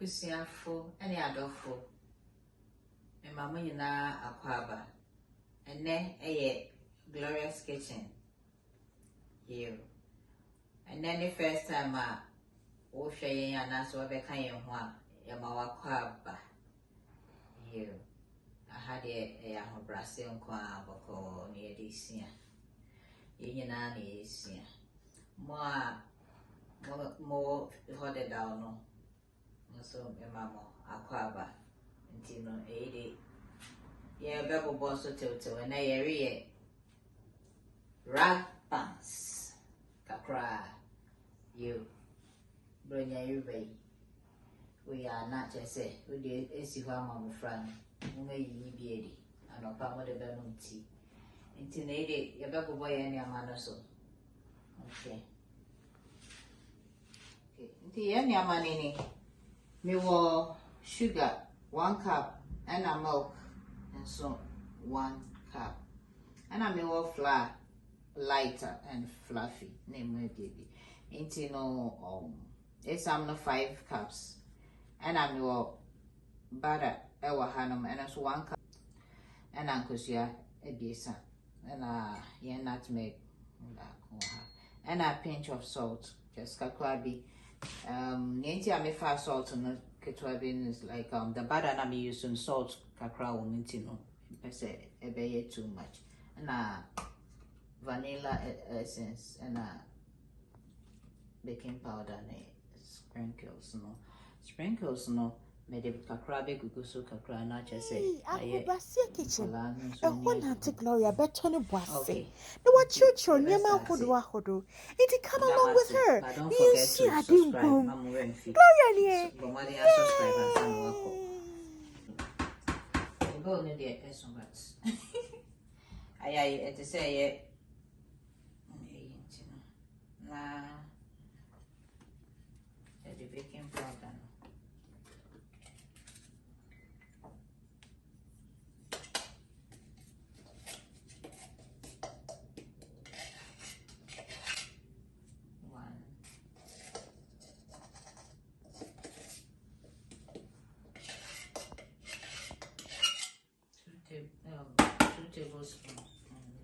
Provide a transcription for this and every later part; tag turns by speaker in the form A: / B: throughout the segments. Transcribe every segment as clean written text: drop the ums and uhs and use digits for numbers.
A: Abusiafo any adolfo. My mamma na aquaba. And then Gloria's kitchen. You. And then the first time O'Shea and I saw the kind of one, Yamawa aquaba. You. I had a Ahobrase3 boko near this year. Yinani is here. More hotter down. So, mamma, aquaba. Until 80. Yeah, Bebo Bosso Toto, and I area. Buns. Kakra. You. Bring your way. We are not just say, we did a Sivama friend. Who may you be ready? And a palm of the Belmont tea. Until 80, your Bebo boy and your man or so. Okay. The any money. Me war sugar 1 cup and a milk and so 1 cup and I me war flour lighter and fluffy name my baby into no it's 5 cups and I me war butter ewa hanum and it's 1 cup and ankosia ebisa and nutmeg and a pinch of salt just kakwabi Nancy, I may fast salt on the ketchup is like the butter I'm using salt kakra wonintino. I say a bay too much. And vanilla essence and baking powder and sprinkles no made a kakra big gugusu kakra not just say
B: Ahobrase kitchen. A one auntie Gloria bet on a bossy. No what church or near Mount Hodo. It come along with her.
A: Don't forget to subscribe.
B: Gloria,
A: go near the essence. I to say it. The baking powder. Two tablespoons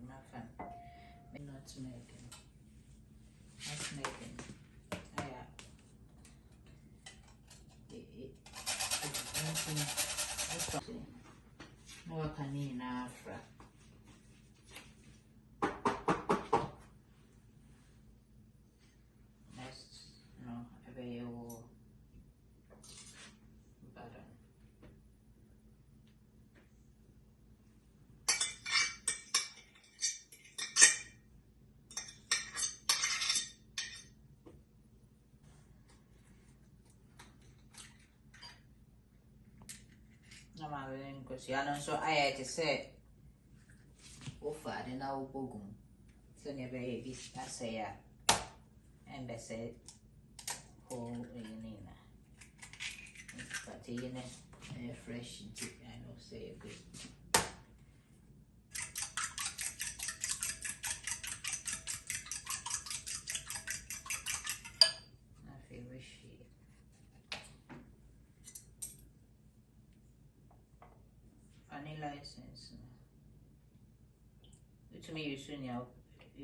A: in my fan. Nutmeg. No, I can eat Afra. Next, no, a very old butter. Because you know, so I had to say, offer the now bogum. So never this I say, and I said, oh, but you know, fresh, I know, say good. I feel wishy. Vanilla essence. To me, you soon know,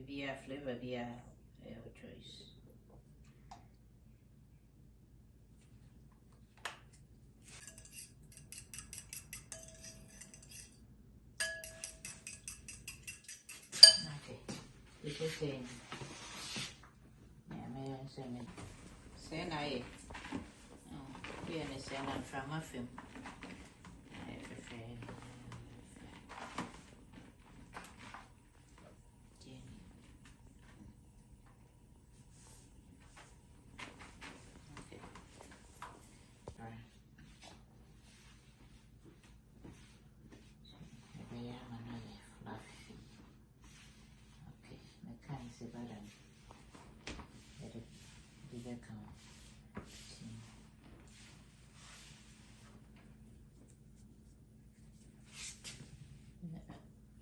A: be a flavor, be a choice. Okay, this is saying, yeah, may I say, say, I, we are saying, I'm from a film.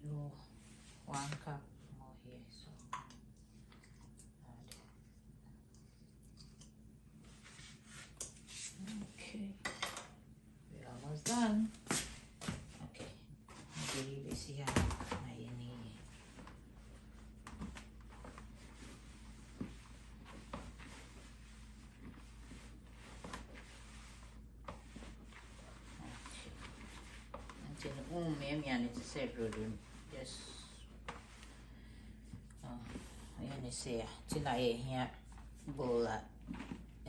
A: No, 1 cup more here, so okay. yummy and it's said rodun. Yes. I say, tonight here, bowl a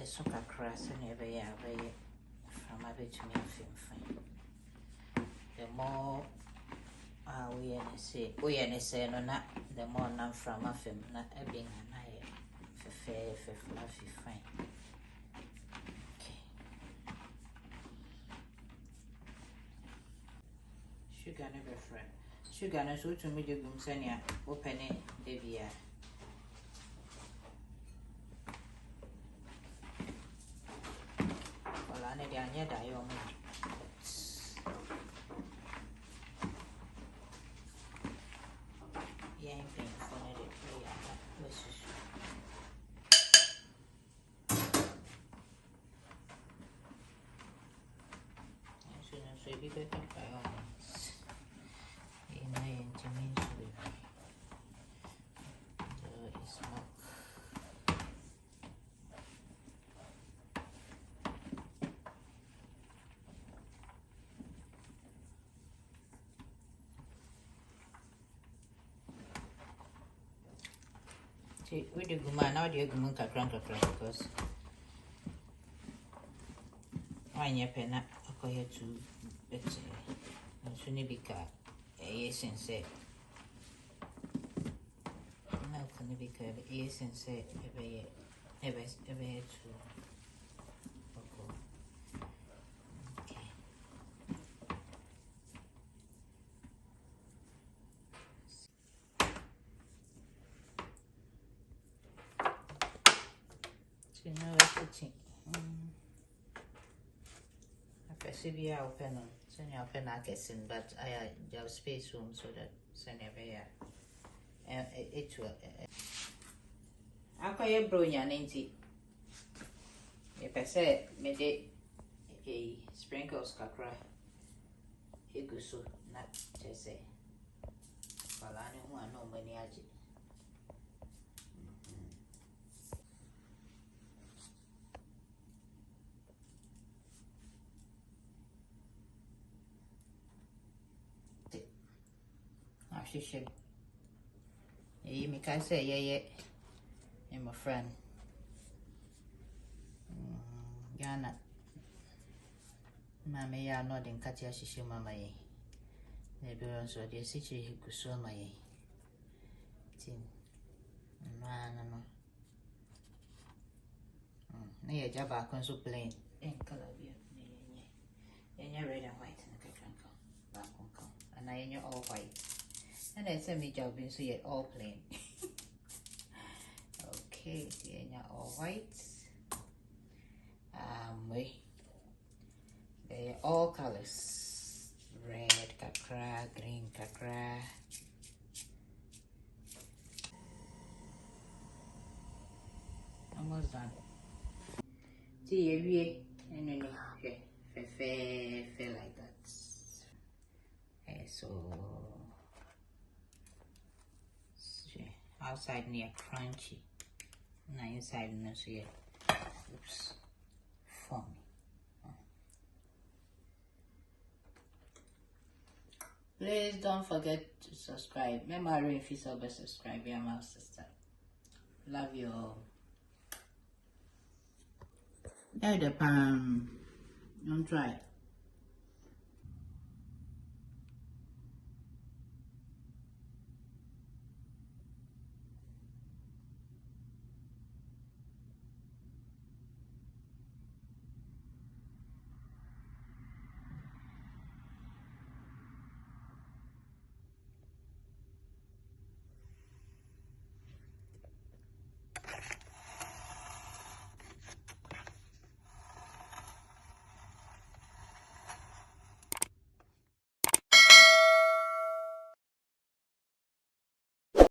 A: soccer crass and every year from a bit to me fine. The more we say, no, not the more none from a film, not a being an eye for fair, fluffy fine. Sugar never friend. Sugar no so to me the boom senia open it devia. Well, I need anya die on me. Yeah, I'm paying for it. So you better by all means. We do go man now the gumun kakran because why pena akoya to better so ni bika yes and say no can be good yes and say ever to okay. So now we're putting I see we are open on so you open I guess but I have space room so that so never it will akoye bronya nenti e pese me de a sprinkles kakra eguso na chese balani hu ano mani aji Ashishe me can say yeah I'm a friend guyana mama ya no den kati ashishe mama ye na be so de sichi hikuso mama ye tin no na ya jaba konso plain en color be nya red and white na kakranka ba konka and I all white and then send me job so yet all plain. Okay, yeah, all white. They're all colors. Red kakra, green kakra. Almost done. See, and then okay, feel like that. So outside near crunchy, now inside no so yet. Oops, foamy. Please don't forget to subscribe. Remember if you subscribe, you're my sister. Love you all. Hey, the pan. Don't try.